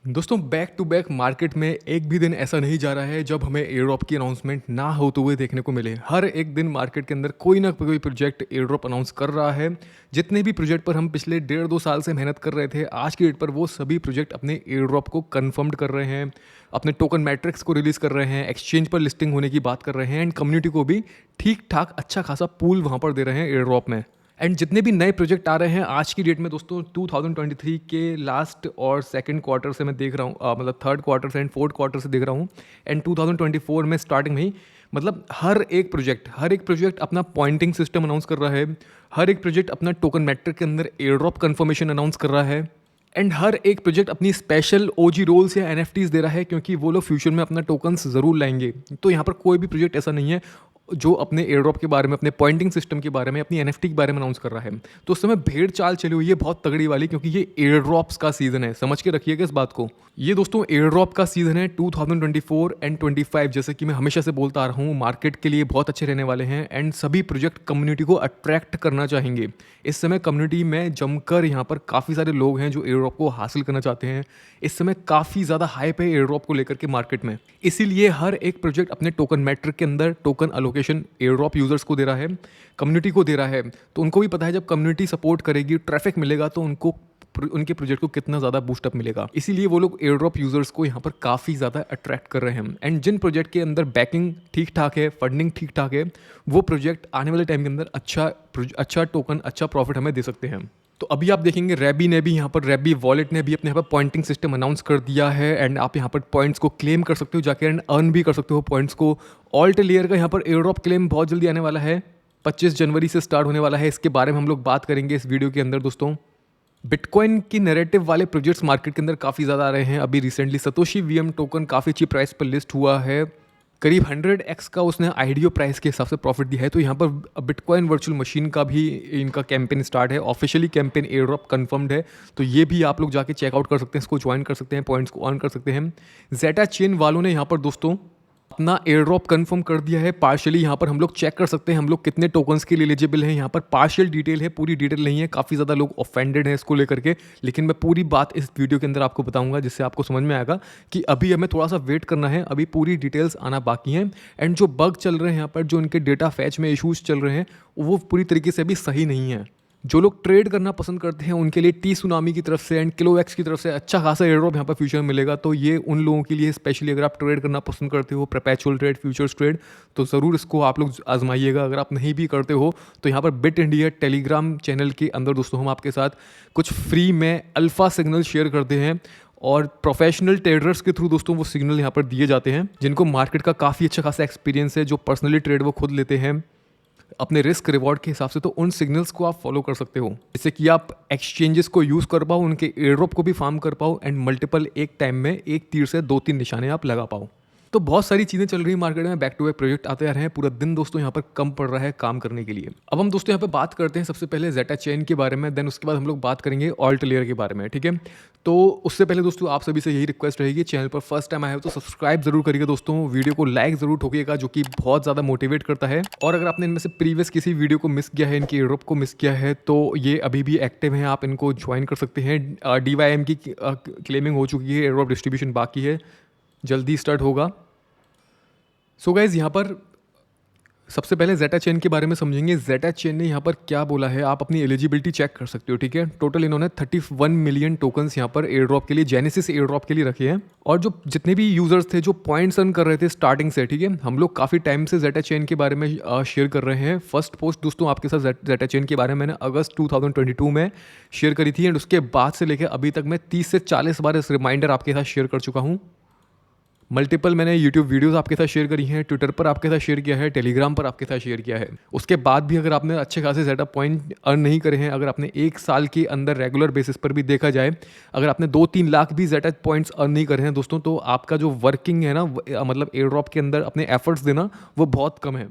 दोस्तों back to back market में एक भी दिन ऐसा नहीं जा रहा है जब हमें एयर ड्रॉप की अनाउंसमेंट ना होते हुए देखने को मिले। हर एक दिन मार्केट के अंदर कोई ना कोई प्रोजेक्ट एयर ड्रॉप अनाउंस कर रहा है। जितने भी प्रोजेक्ट पर हम पिछले 1.5-2 साल से मेहनत कर रहे थे, आज की डेट पर वो सभी प्रोजेक्ट अपने एयर ड्रॉप को कन्फर्म्ड कर रहे हैं, अपने टोकन मैट्रिक्स को रिलीज़ कर रहे हैं, एक्सचेंज पर लिस्टिंग होने की बात कर रहे हैं एंड कम्युनिटी को भी ठीक ठाक अच्छा खासा पूल वहाँ पर दे रहे हैं एयर ड्रॉप में। एंड जितने भी नए प्रोजेक्ट आ रहे हैं आज की डेट में दोस्तों 2023 के लास्ट और सेकंड क्वार्टर से मैं देख रहा हूँ, मतलब थर्ड क्वार्टर से एंड फोर्थ क्वार्टर से देख रहा हूँ एंड 2024 में स्टार्टिंग में ही मतलब हर एक प्रोजेक्ट अपना पॉइंटिंग सिस्टम अनाउंस कर रहा है। हर एक प्रोजेक्ट अपना टोकन मैट्रिक के अंदर एयर ड्रॉप कन्फर्मेशन अनाउंस कर रहा है एंड हर एक प्रोजेक्ट अपनी स्पेशल ओजी रोल्स या एनएफटीज दे रहा है, क्योंकि वो लोग फ्यूचर में अपना टोकन्स ज़रूर लाएंगे। तो यहाँ पर कोई भी प्रोजेक्ट ऐसा नहीं है जो अपने एयर ड्रॉप के बारे में, अपने पॉइंटिंग सिस्टम के बारे में, अपनी एनएफटी के बारे में अनाउंस कर रहा है। तो उस समय भेड़ चाल चली हुई है बहुत तगड़ी वाली, क्योंकि ये एयर ड्रॉप्स का सीजन है। समझ के रखिएगा इस बात को। ये दोस्तों एयर ड्रॉप का सीजन है 2024 एंड 25। जैसे कि मैं हमेशा से बोलता आ रहा हूँ, मार्केट के लिए बहुत अच्छे रहने वाले हैं एंड सभी प्रोजेक्ट कम्युनिटी को अट्रैक्ट करना चाहेंगे। इस समय कम्युनिटी में जमकर यहाँ पर काफ़ी सारे लोग हैं जो एयर ड्रॉप को हासिल करना चाहते हैं। इस समय काफ़ी ज़्यादा हाइप है एयर ड्रॉप को लेकर के मार्केट में। इसीलिए हर एक प्रोजेक्ट अपने टोकन मैट्रिक के अंदर token allocation air drop users को दे रहा है, कम्युनिटी को दे रहा है। तो उनको भी पता है जब कम्युनिटी सपोर्ट करेगी, ट्रैफिक मिलेगा, तो उनको उनके प्रोजेक्ट को कितना ज़्यादा बूस्टअप मिलेगा। इसीलिए वो लोग एयर ड्रॉप यूजर्स को यहाँ पर काफ़ी ज़्यादा अट्रैक्ट कर रहे हैं। एंड जिन प्रोजेक्ट के अंदर बैकिंग ठीक ठाक है, फंडिंग ठीक ठाक है, वो प्रोजेक्ट आने वाले टाइम के अंदर अच्छा टोकन, अच्छा प्रॉफिट हमें दे सकते हैं। तो अभी आप देखेंगे रैबी ने भी यहाँ पर, रैबी वॉलेट ने भी अपने यहाँ पर पॉइंटिंग सिस्टम अनाउंस कर दिया है एंड आप यहाँ पर पॉइंट्स को क्लेम कर सकते हो जाके एंड अर्न भी कर सकते हो पॉइंट्स को। ऑल्ट लेयर का यहाँ पर एयर ड्रॉप क्लेम बहुत जल्दी आने वाला है, 25 जनवरी से स्टार्ट होने वाला है। इसके बारे में हम लोग बात करेंगे इस वीडियो के अंदर। दोस्तों बिटकॉइन की नैरेटिव वाले प्रोजेक्ट्स मार्केट के अंदर काफ़ी ज़्यादा आ रहे हैं। अभी रिसेंटली सतोशी वीएम टोकन काफ़ी अच्छी प्राइस पर लिस्ट हुआ है, करीब 100x का उसने आईडीओ प्राइस के हिसाब से प्रॉफिट दिया है। तो यहाँ पर बिटकॉइन वर्चुअल मशीन का भी इनका कैंपेन स्टार्ट है, officially campaign air drop confirmed है। तो ये भी आप लोग जाके चेकआउट कर सकते हैं, इसको ज्वाइन कर सकते हैं, पॉइंट्स को अर्न कर सकते हैं। जेटा चेन वालों ने यहाँ पर दोस्तों अपना एयर ड्रॉप कन्फर्म कर दिया है पार्शियली। यहाँ पर हम लोग चेक कर सकते हैं हम लोग कितने टोकन्स के लिए एलिजिबल हैं। यहाँ पर पार्शियल डिटेल है, पूरी डिटेल नहीं है। काफ़ी ज़्यादा लोग ऑफेंडेड हैं इसको लेकर के, लेकिन मैं पूरी बात इस वीडियो के अंदर आपको बताऊंगा, जिससे आपको समझ में आएगा कि अभी हमें थोड़ा सा वेट करना है, अभी पूरी डिटेल्स आना बाकी हैं। एंड जो बग चल रहे हैं यहाँ पर, जो उनके डेटा फैच में इशूज़ चल रहे हैं, वो पूरी तरीके से अभी सही नहीं है। जो लोग ट्रेड करना पसंद करते हैं उनके लिए टी सुनामी की तरफ से एंड किलोएक्स की तरफ से अच्छा खासा एयर ड्रॉप यहाँ पर फ्यूचर में मिलेगा। तो ये उन लोगों के लिए स्पेशली, अगर आप ट्रेड करना पसंद करते हो, परपेचुअल ट्रेड, फ्यूचर्स ट्रेड, तो ज़रूर इसको आप लोग आजमाइएगा। अगर आप नहीं भी करते हो तो यहाँ पर बिट इंडिया टेलीग्राम चैनल के अंदर दोस्तों हम आपके साथ कुछ फ्री में अल्फा सिग्नल शेयर करते हैं और प्रोफेशनल ट्रेडर्स के थ्रू दोस्तों वो सिग्नल यहाँ पर दिए जाते हैं, जिनको मार्केट का काफ़ी अच्छा खासा एक्सपीरियंस है, जो पर्सनली ट्रेड वो खुद लेते हैं अपने रिस्क रिवॉर्ड के हिसाब से। तो उन सिग्नल्स को आप फॉलो कर सकते हो, जिससे कि आप एक्सचेंजेस को यूज़ कर पाओ, उनके एयर ड्रॉप को भी फार्म कर पाओ एंड मल्टीपल एक टाइम में एक तीर से 2-3 निशाने आप लगा पाओ। तो बहुत सारी चीज़ें चल रही है मार्केट में, बैक टू बैक प्रोजेक्ट आते आ रहे हैं। पूरा दिन दोस्तों यहाँ पर कम पड़ रहा है काम करने के लिए। अब हम दोस्तों यहाँ पर बात करते हैं सबसे पहले जेटा चेन के बारे में, देन उसके बाद हम लोग बात करेंगे ऑल्ट लेयर के बारे में, ठीक है। तो उससे पहले दोस्तों आप सभी से यही रिक्वेस्ट रहेगी, चैनल पर फर्स्ट टाइम आए हो तो सब्सक्राइब जरूर करिएगा दोस्तों, वीडियो को लाइक जरूर ठोकिएगा, जो कि बहुत ज़्यादा मोटिवेट करता है। और अगर आपने इनमें से प्रीवियस किसी वीडियो को मिस किया है, इनकी एयर ड्रॉप को मिस किया है, तो ये अभी भी एक्टिव हैं, आप इनको ज्वाइन कर सकते हैं। DYM की क्लेमिंग हो चुकी है, एयर ड्रॉप डिस्ट्रीब्यूशन बाकी है, जल्दी स्टार्ट होगा। सो गाइज यहाँ पर सबसे पहले जेटा चेन के बारे में समझेंगे। जेटा चेन ने यहाँ पर क्या बोला है, आप अपनी एलिजिबिलिटी चेक कर सकते हो, ठीक है। टोटल इन्होंने 31 मिलियन टोकन्स यहाँ पर एयर ड्रॉप के लिए, जेनेसिस एयर ड्रॉप के लिए रखे हैं। और जो जितने भी यूजर्स थे जो पॉइंट्स अर्न कर रहे थे स्टार्टिंग से, ठीक है, हम लोग काफ़ी टाइम से जेटा चेन के बारे में शेयर कर रहे हैं। फर्स्ट पोस्ट दोस्तों आपके साथ जेटा चेन के बारे में मैंने अगस्त 2022 में शेयर करी थी एंड उसके बाद से लेकर अभी तक मैं 30 से 40 बार इस रिमाइंडर आपके साथ शेयर कर चुका हूँ। मल्टीपल मैंने यूट्यूब वीडियोस आपके साथ शेयर करी हैं, ट्विटर पर आपके साथ शेयर किया है, टेलीग्राम पर आपके साथ शेयर किया है। उसके बाद भी अगर आपने अच्छे खासे सेटअप पॉइंट अर्न नहीं करे हैं, अगर आपने 1 साल के अंदर रेगुलर बेसिस पर भी देखा जाए, अगर आपने 2-3 लाख भी सेटअप पॉइंट्स अर्न नहीं करे हैं दोस्तों, तो आपका जो वर्किंग है ना, मतलब एयर ड्रॉप के अंदर अपने एफर्ट्स देना, वो बहुत कम है।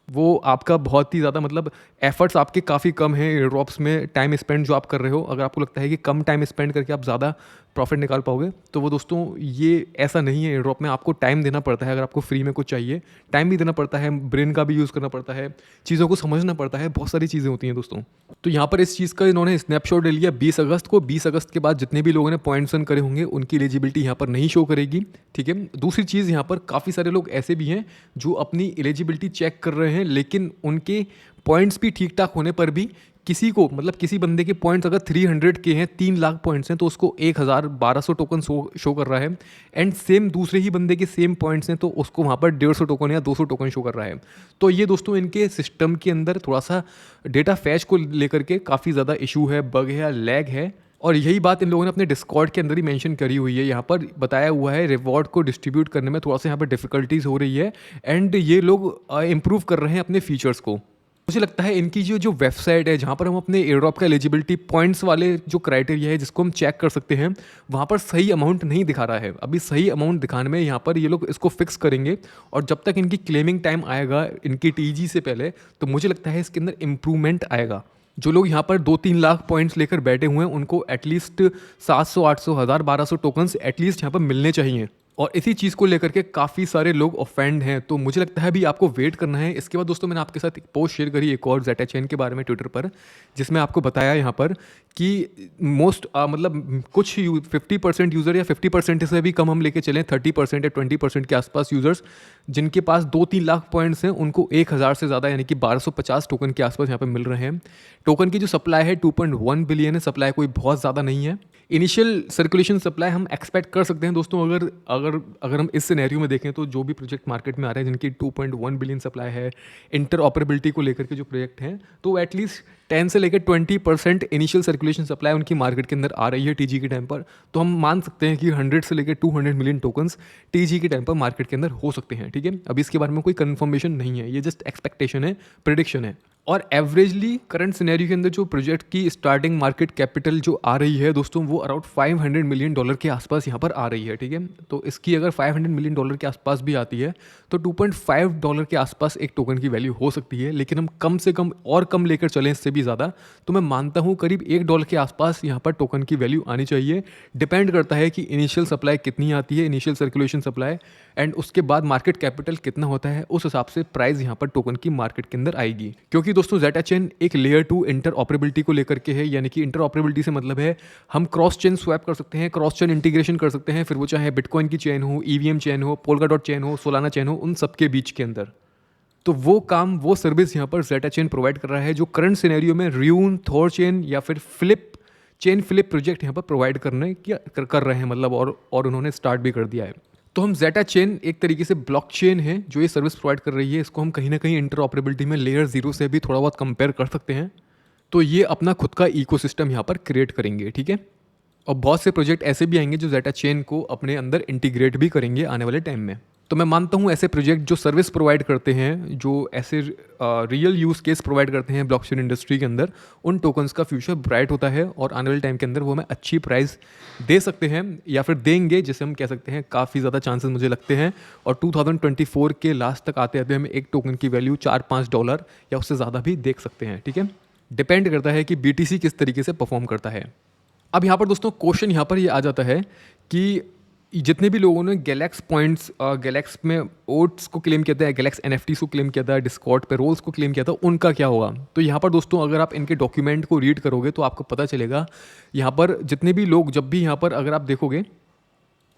वो आपका बहुत ही ज़्यादा, मतलब एफर्ट्स आपके काफ़ी कम हैं एयर ड्रॉप्स में। टाइम स्पेंड जो आप कर रहे हो, अगर आपको लगता है कि कम टाइम स्पेंड करके आप ज़्यादा प्रॉफिट निकाल पाओगे। तो वो दोस्तों ये ऐसा नहीं है, एयर ड्रॉप में आपको टाइम देना पड़ता है। अगर आपको फ्री में कुछ चाहिए, टाइम भी देना पड़ता है, ब्रेन का भी यूज़ करना पड़ता है, चीज़ों को समझना पड़ता है, बहुत सारी चीज़ें होती हैं दोस्तों। तो यहाँ पर इस चीज़ का इन्होंने स्नैपशॉट ले लिया 20 अगस्त को। 20 अगस्त के बाद जितने भी लोगों ने पॉइंट्स अर्न करे होंगे उनकी एलिजिबिलिटी यहाँ पर नहीं शो करेगी, ठीक है। दूसरी चीज़, यहाँ पर काफ़ी सारे लोग ऐसे भी हैं जो अपनी एलिजिबिलिटी चेक कर रहे हैं, लेकिन उनके पॉइंट्स भी ठीक ठाक होने पर भी किसी को, मतलब किसी बंदे के पॉइंट्स अगर 300 के हैं, 3 लाख पॉइंट्स हैं, तो उसको 1012 टोकन शो कर रहा है। एंड सेम दूसरे ही बंदे के सेम पॉइंट्स हैं तो उसको वहाँ पर 150 टोकन या 200 टोकन शो कर रहा है। तो ये दोस्तों इनके सिस्टम के अंदर थोड़ा सा डेटा फैच को लेकर के काफ़ी ज़्यादा इशू है, बग है, लैग है। और यही बात इन लोगों ने अपने डिस्कॉर्ड के अंदर ही मेंशन करी हुई है। यहाँ पर बताया हुआ है रिवॉर्ड को डिस्ट्रीब्यूट करने में थोड़ा सा यहाँ पर डिफिकल्टीज हो रही है, एंड ये लोग इम्प्रूव कर रहे हैं अपने फीचर्स को। मुझे लगता है इनकी जो वेबसाइट है जहाँ पर हम अपने एयर ड्रॉप का एलिजिबिलिटी पॉइंट्स वाले जो क्राइटेरिया है जिसको हम चेक कर सकते हैं, वहाँ पर सही अमाउंट नहीं दिखा रहा है। अभी सही अमाउंट दिखाने में यहाँ पर ये लोग इसको फिक्स करेंगे, और जब तक इनकी क्लेमिंग टाइम आएगा इनकी टीजी से पहले, तो मुझे लगता है इसके अंदर इम्प्रूवमेंट आएगा। जो लोग यहाँ पर 2-3 लाख पॉइंट्स लेकर बैठे हुए हैं उनको एटलीस्ट 700, 800, 1200 टोकन्स एटलीस्ट यहाँ पर मिलने चाहिए। और इसी चीज़ को लेकर के काफ़ी सारे लोग ऑफेंड हैं। तो मुझे लगता है अभी आपको वेट करना है। इसके बाद दोस्तों मैंने आपके साथ एक पोस्ट शेयर करी एक और ज़ेटा चेन के बारे में ट्विटर पर, जिसमें आपको बताया यहाँ पर कि मतलब कुछ 50% यूज़र या 50% से भी कम हम लेके चलें, 30% या 20% के आसपास यूज़र्स जिनके पास 2-3 लाख पॉइंट्स हैं उनको 1000 से ज़्यादा यानी कि 1250 टोकन के आसपास यहाँ पर मिल रहे हैं। टोकन की जो सप्लाई है 2.1 बिलियन है, सप्लाई कोई बहुत ज़्यादा नहीं है। इनिशियल सर्कुलेशन सप्लाई हम एक्सपेक्ट कर सकते हैं दोस्तों। अगर हम इस सिनेरियो में देखें तो जो भी प्रोजेक्ट मार्केट में आ रहे हैं जिनकी 2.1 बिलियन सप्लाई है, इंटर ऑपरेबिलिटी को लेकर के जो प्रोजेक्ट हैं, तो एटलीस्ट 10 से लेकर 20% इनिशियल सर्कुलेशन सप्लाई उनकी मार्केट के अंदर आ रही है टीजी के टाइम पर। तो हम मान सकते हैं कि 100 से लेकर 200 मिलियन टोकन्स टीजी के टाइम पर मार्केट के अंदर हो सकते हैं, ठीक है। अभी इसके बारे में कोई कन्फर्मेशन नहीं है, ये जस्ट एक्सपेक्टेशन है, प्रिडिक्शन है। और एवरेजली करंट सिनेरियो के अंदर जो प्रोजेक्ट की स्टार्टिंग मार्केट कैपिटल जो आ रही है दोस्तों, वो अराउंड $500 मिलियन के आसपास यहाँ पर आ रही है, ठीक है। तो इसकी अगर $500 मिलियन के आसपास भी आती है तो $2.5 के आसपास एक टोकन की वैल्यू हो सकती है। लेकिन हम कम से कम और कम लेकर चलें इससे भी ज़्यादा, तो मैं मानता हूँ करीब $1 के आसपास यहाँ पर टोकन की वैल्यू आनी चाहिए। डिपेंड करता है कि इनिशियल सप्लाई कितनी आती है, इनिशियल सर्कुलेशन सप्लाई, एंड उसके बाद मार्केट कैपिटल कितना होता है, उस हिसाब से प्राइस यहाँ पर टोकन की मार्केट के अंदर आएगी। क्योंकि दोस्तों ज़ेटा चेन एक लेयर 2 इंटर ऑपरेबिलिटी को लेकर के है, यानी कि इंटर ऑपरेबिलिटी से मतलब है हम क्रॉस चेन स्वैप कर सकते हैं, क्रॉस चेन इंटीग्रेशन कर सकते हैं, फिर वो चाहे बिटकॉइन की चेन हो, ईवीएम चेन हो, पोल्काडॉट चेन हो, सोलाना चेन हो, उन सब के बीच के अंदर। तो वो काम, वो सर्विस यहाँ पर ज़ेटा चेन प्रोवाइड कर रहा है, जो करंट सिनेरियो में र्यून, थॉर चेन या फिर फ्लिप प्रोजेक्ट यहाँ पर प्रोवाइड कर रहे हैं, मतलब और उन्होंने स्टार्ट भी कर दिया है। तो हम ज़ेटा चेन एक तरीके से ब्लॉकचेन है जो ये सर्विस प्रोवाइड कर रही है, इसको हम कहीं ना कहीं इंटरऑपरेबिलिटी में लेयर 0 से भी थोड़ा बहुत कंपेयर कर सकते हैं। तो ये अपना खुद का इकोसिस्टम यहाँ पर क्रिएट करेंगे, ठीक है। और बहुत से प्रोजेक्ट ऐसे भी आएंगे जो ज़ेटा चेन को अपने अंदर इंटीग्रेट भी करेंगे आने वाले टाइम में। तो मैं मानता हूँ ऐसे प्रोजेक्ट जो सर्विस प्रोवाइड करते हैं, जो ऐसे रियल यूज़ केस प्रोवाइड करते हैं ब्लॉकचेन इंडस्ट्री के अंदर, उन टोकन्स का फ्यूचर ब्राइट होता है और आने वाले टाइम के अंदर वो हमें अच्छी प्राइस दे सकते हैं या फिर देंगे, जिसे हम कह सकते हैं काफ़ी ज़्यादा चांसेस मुझे लगते हैं। और 2024 के लास्ट तक आते आते हमें एक टोकन की वैल्यू $4-5 या उससे ज़्यादा भी देख सकते हैं, ठीक है। डिपेंड करता है कि BTC किस तरीके से परफॉर्म करता है। अब यहाँ पर दोस्तों क्वेश्चन यहाँ पर ये आ जाता है कि जितने भी लोगों ने गैलेक्स पॉइंट्स, गैलेक्स में ओट्स को क्लेम किया था, गैलेक्स NFTs को क्लेम किया था, डिस्कॉर्ड पे रोल्स को क्लेम किया था, उनका क्या होगा। तो यहाँ पर दोस्तों अगर आप इनके डॉक्यूमेंट को रीड करोगे तो आपको पता चलेगा, यहाँ पर जितने भी लोग, जब भी यहाँ पर अगर आप देखोगे,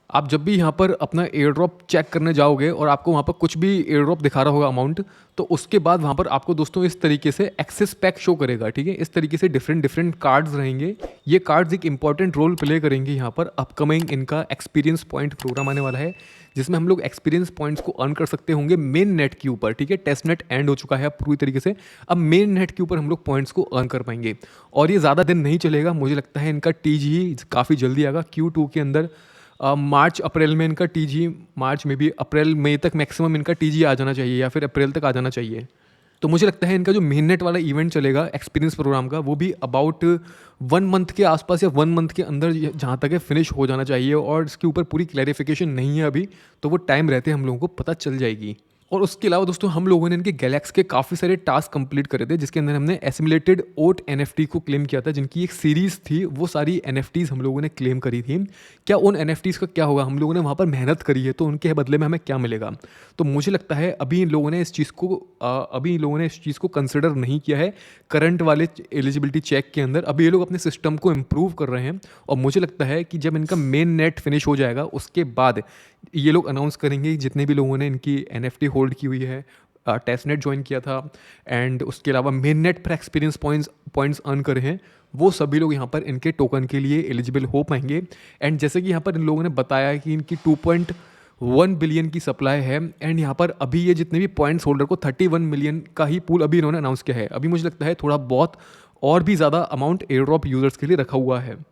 आप जब भी यहाँ पर अपना एयर ड्रॉप चेक करने जाओगे और आपको वहाँ पर कुछ भी एयर ड्रॉप दिखा रहा होगा अमाउंट, तो उसके बाद वहाँ पर आपको दोस्तों इस तरीके से एक्सेस पैक शो करेगा, ठीक है। इस तरीके से डिफरेंट कार्ड्स रहेंगे। ये कार्ड्स एक इंपॉर्टेंट रोल प्ले करेंगे यहाँ पर। अपकमिंग इनका एक्सपीरियंस पॉइंट प्रोग्राम आने वाला है, जिसमें हम लोग एक्सपीरियंस पॉइंट्स को अर्न कर सकते होंगे मेन नेट के ऊपर, ठीक है। टेस्ट नेट एंड हो चुका है पूरी तरीके से, अब मेन नेट के ऊपर हम लोग पॉइंट्स को अर्न कर पाएंगे। और ये ज़्यादा दिन नहीं चलेगा, मुझे लगता है इनका TG काफ़ी जल्दी आएगा Q2 के अंदर। मार्च अप्रैल में इनका TG, मार्च में भी अप्रैल मई तक मैक्सिमम इनका TG आ जाना चाहिए या फिर अप्रैल तक आ जाना चाहिए। तो मुझे लगता है इनका जो मेन नेट वाला इवेंट चलेगा एक्सपीरियंस प्रोग्राम का, वो भी अबाउट 1 मंथ के आसपास या 1 मंथ के अंदर जहाँ तक है फिनिश हो जाना चाहिए। और इसके ऊपर पूरी क्लैरिफिकेशन नहीं है अभी, तो वो टाइम रहते हम लोगों को पता चल जाएगी। और उसके अलावा दोस्तों हम लोगों ने इनके गैलेक्स के काफ़ी सारे टास्क कंप्लीट करे थे, जिसके अंदर हमने एसिमुलेटेड ओट एनएफटी को क्लेम किया था, जिनकी एक सीरीज़ थी। वो सारी एनएफटीज़ हम लोगों ने क्लेम करी थी। क्या उन एनएफटीज़ का क्या होगा, हम लोगों ने वहाँ पर मेहनत करी है तो उनके बदले में हमें क्या मिलेगा। तो मुझे लगता है अभी इन लोगों ने इस चीज़ को कंसिडर नहीं किया है करंट वाले एलिजिबिलिटी चेक के अंदर। अभी ये लोग अपने सिस्टम को इम्प्रूव कर रहे हैं, और मुझे लगता है कि जब इनका मेन नेट फिनिश हो जाएगा उसके बाद ये लोग अनाउंस करेंगे जितने भी लोगों ने इनकी एनएफटी होल्ड की हुई है, टेस्ट नेट ज्वाइन किया था, एंड उसके अलावा मेन नेट पर एक्सपीरियंस पॉइंट्स अर्न करे हैं, वो सभी लोग यहाँ पर इनके टोकन के लिए एलिजिबल हो पाएंगे। एंड जैसे कि यहाँ पर इन लोगों ने बताया कि इनकी 2.1 बिलियन की सप्लाई है, एंड यहाँ पर अभी ये जितने भी पॉइंट्स होल्डर को 31 मिलियन का ही पूल अभी इन्होंने अनाउंस किया है। अभी मुझे लगता है थोड़ा बहुत और भी ज़्यादा अमाउंट एयर ड्रॉप यूज़र्स के लिए रखा हुआ है।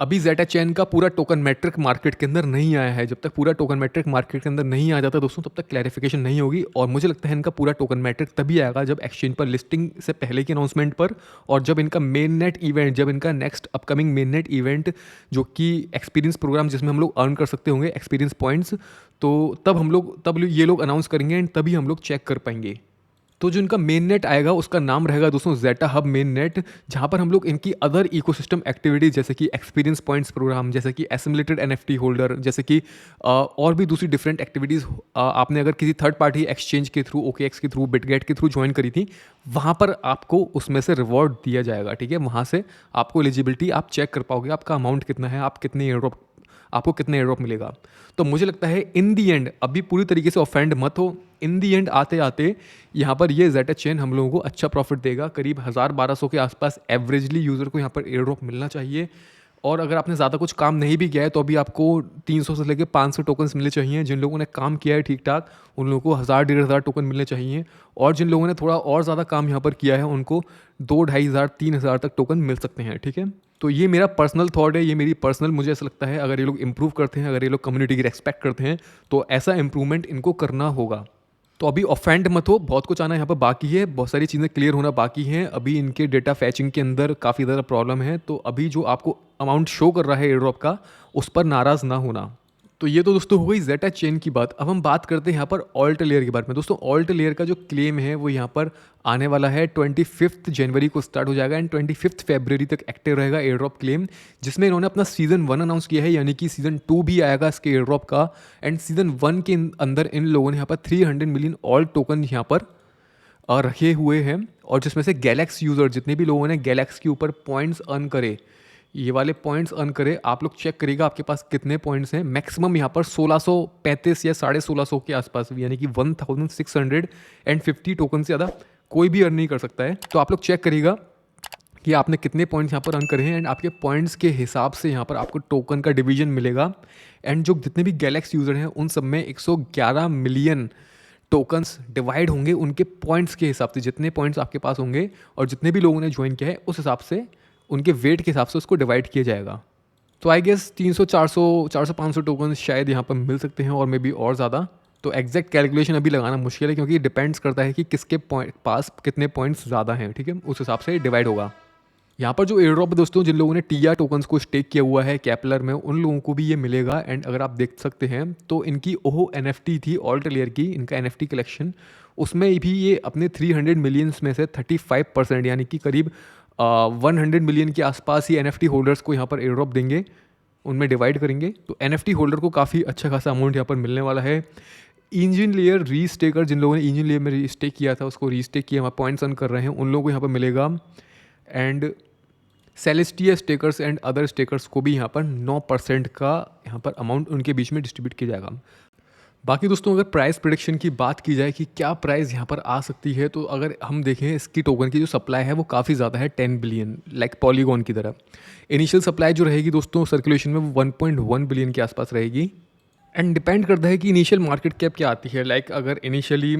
अभी ज़ेटा चेन का पूरा टोकन मैट्रिक मार्केट के अंदर नहीं आया है। जब तक पूरा टोकन मैट्रिक मार्केट के अंदर नहीं आ जाता दोस्तों, तब तक क्लैरिफिकेशन नहीं होगी। और मुझे लगता है इनका पूरा टोकन मैट्रिक तभी आएगा जब एक्सचेंज पर लिस्टिंग से पहले की अनाउंसमेंट पर, और जब इनका मेन नेट इवेंट, जब इनका next upcoming main net event जो कि एक्सपीरियंस प्रोग्राम जिसमें हम लोग अर्न कर सकते होंगे एक्सपीरियंस पॉइंट्स, तो तब ये लोग अनाउंस करेंगे एंड तभी हम लोग चेक कर पाएंगे। तो जो इनका मेन नेट आएगा उसका नाम रहेगा दोस्तों ज़ेटा हब मेन नेट, जहाँ पर हम लोग इनकी अदर इकोसिस्टम एक्टिविटीज़ जैसे कि एक्सपीरियंस पॉइंट्स प्रोग्राम, जैसे कि एसिमुलेटेड एनएफटी होल्डर, जैसे कि और भी दूसरी डिफरेंट एक्टिविटीज़ आपने अगर किसी थर्ड पार्टी एक्सचेंज के थ्रू, OKX के थ्रू, बिटगेट के थ्रू ज्वाइन करी थी, वहाँ पर आपको उसमें से रिवॉर्ड दिया जाएगा। ठीक है, वहाँ से आपको एलिजिबिलिटी आप चेक कर पाओगे, आपका अमाउंट कितना है, आपको कितने एयर ड्रॉप मिलेगा। तो मुझे लगता है इन दी एंड, अभी पूरी तरीके से ऑफेंड मत हो, इन दी एंड आते आते यहाँ पर ये ज़ेटा चेन हम लोगों को अच्छा प्रॉफिट देगा। करीब 1000-1200 के आसपास एवरेजली यूज़र को यहाँ पर एयर ड्रॉप मिलना चाहिए। और अगर आपने ज़्यादा कुछ काम नहीं भी किया है तो अभी आपको 300 से लेकर 500 टोकन्स मिलने चाहिए। जिन लोगों ने काम किया है ठीक ठाक उन लोगों को 1000-1500 टोकन मिलने चाहिए, और जिन लोगों ने थोड़ा और ज़्यादा काम यहाँ पर किया है उनको 2-2500-3000 तक टोकन मिल सकते हैं। ठीक है, तो ये मेरा पर्सनल थॉट है, ये मेरी पर्सनल, मुझे ऐसा लगता है अगर ये लोग इंप्रूव करते हैं, अगर ये लोग कम्युनिटी की रेस्पेक्ट करते हैं, तो ऐसा इंप्रूवमेंट इनको करना होगा। तो अभी ऑफेंड मत हो, बहुत कुछ आना यहाँ पर बाकी है, बहुत सारी चीज़ें क्लियर होना बाकी हैं। अभी इनके डेटा फैचिंग के अंदर काफ़ी ज़्यादा प्रॉब्लम है, तो अभी जो आपको अमाउंट शो कर रहा है एयर ड्रॉप का, उस पर नाराज़ ना होना। तो ये तो दोस्तों हो गई ज़ेटा चेन की बात। अब हम बात करते हैं यहाँ पर ऑल्ट लेयर के बारे में। दोस्तों ऑल्ट लेयर का जो क्लेम है वो यहाँ पर आने वाला है 25 जनवरी को स्टार्ट हो जाएगा, एंड 25 फरवरी तक एक्टिव रहेगा एयर ड्रॉप क्लेम, जिसमें इन्होंने अपना सीज़न 1 अनाउंस किया है, यानी कि सीज़न 2 भी आएगा इसके एयर ड्रॉप का। एंड सीज़न 1 के अंदर इन लोगों ने यहाँ पर 300 मिलियन ऑल्ट टोकन यहाँ पर रखे हुए हैं, और जिसमें से गैलेक्स यूज़र, जितने भी लोगों ने गैलेक्स के ऊपर पॉइंट्स अर्न करे, ये वाले पॉइंट्स अर्न करे, आप लोग चेक करिएगा आपके पास कितने पॉइंट्स हैं। मैक्सिमम यहाँ पर 1635 या 1650 के आसपास, यानी कि 1650 टोकन से ज़्यादा कोई भी अर्न नहीं कर सकता है। तो आप लोग चेक करिएगा कि आपने कितने पॉइंट्स यहाँ पर अर्न करे हैं, एंड आपके पॉइंट्स के हिसाब से यहाँ पर आपको टोकन का डिवीजन मिलेगा। एंड जो जितने भी गैलेक्स यूज़र हैं उन सब में 111 मिलियन टोकन्स डिवाइड होंगे उनके पॉइंट्स के हिसाब से, जितने पॉइंट्स आपके पास होंगे और जितने भी लोगों ने ज्वाइन किया है उस हिसाब से, उनके वेट के हिसाब से उसको डिवाइड किया जाएगा। तो आई गेस 300, 400-500 टोकन शायद यहाँ पर मिल सकते हैं, और मे बी और ज़्यादा। तो एग्जैक्ट कैलकुलेशन अभी लगाना मुश्किल है, क्योंकि डिपेंड्स करता है कि किसके पास कितने पॉइंट्स ज़्यादा हैं। ठीक है, उस हिसाब से डिवाइड होगा। यहाँ पर जो एयर ड्रॉप दोस्तों, जिन लोगों ने टीआर टोकन्स को स्टेक किया हुआ है कैपलर में, उन लोगों को भी ये मिलेगा। एंड अगर आप देख सकते हैं तो इनकी ओहो एनएफटी थी ऑल्ट लेयर की, इनका एनएफटी कलेक्शन, उसमें भी ये अपने 300 मिलियंस में से 35%, यानी कि करीब 100 मिलियन के आसपास ही एनएफटी होल्डर्स को यहाँ पर एयर ड्रॉप देंगे, उनमें डिवाइड करेंगे। तो एनएफटी होल्डर को काफ़ी अच्छा खासा अमाउंट यहाँ पर मिलने वाला है। इंजन लेयर रीस्टेकर, जिन लोगों ने इंजन लेयर में रीस्टेक किया था, उसको रीस्टेक किया, वहाँ पॉइंट्स अर्न कर रहे हैं, उन लोगों को यहाँ पर मिलेगा। And Celestia stakers and other stakers को भी यहाँ पर 9% का यहाँ पर अमाउंट उनके बीच में डिस्ट्रीब्यूट किया जाएगा। बाकी दोस्तों अगर प्राइस प्रेडिक्शन की बात की जाए कि क्या प्राइस यहाँ पर आ सकती है, तो अगर हम देखें इसकी टोकन की जो सप्लाई है वो काफ़ी ज़्यादा है, 10 बिलियन, लाइक पॉलीगॉन की तरह। इनिशियल सप्लाई जो रहेगी दोस्तों सर्कुलेशन में वो 1.1 बिलियन के आसपास रहेगी। एंड डिपेंड करता है कि इनिशियल मार्केट कैप क्या आती है। लाइक अगर इनिशियली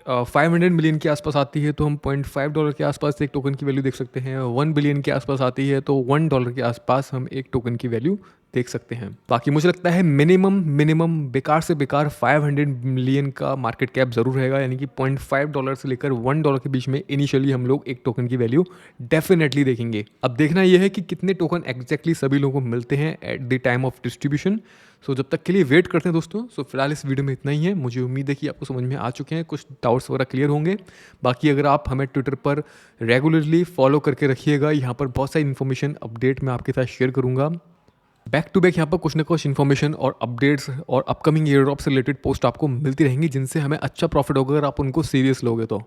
500 मिलियन के आसपास आती है तो हम $0.5 के आसपास एक टोकन की वैल्यू देख सकते हैं। 1 बिलियन के आसपास आती है तो $1 के आसपास हम एक टोकन की वैल्यू देख सकते हैं। बाकी मुझे लगता है मिनिमम बेकार से बेकार 500 मिलियन का मार्केट कैप ज़रूर रहेगा, यानी कि $0.5 से लेकर $1 के बीच में इनिशियली हम लोग एक टोकन की वैल्यू डेफिनेटली देखेंगे। अब देखना यह है कि कितने टोकन एग्जैक्टली सभी लोगों को मिलते हैं at the time of distribution. So जब तक के लिए वेट करते हैं दोस्तों। सो फिलहाल इस वीडियो में इतना ही है। मुझे उम्मीद है कि आपको समझ में आ चुके हैं, कुछ डाउट्स वगैरह क्लियर होंगे। बाकी अगर आप हमें ट्विटर पर रेगुलरली फॉलो करके रखिएगा, यहाँ पर बहुत सारी इन्फॉर्मेशन अपडेट मैं आपके साथ शेयर करूँगा। बैक टू बैक यहाँ पर कुछ ना कुछ इन्फॉर्मेशन और अपडेट्स और अपकमिंग एयर ड्रॉप से रिलेटेड पोस्ट आपको मिलती रहेंगी, जिनसे हमें अच्छा प्रॉफिट होगा अगर आप उनको सीरियस लोगे तो।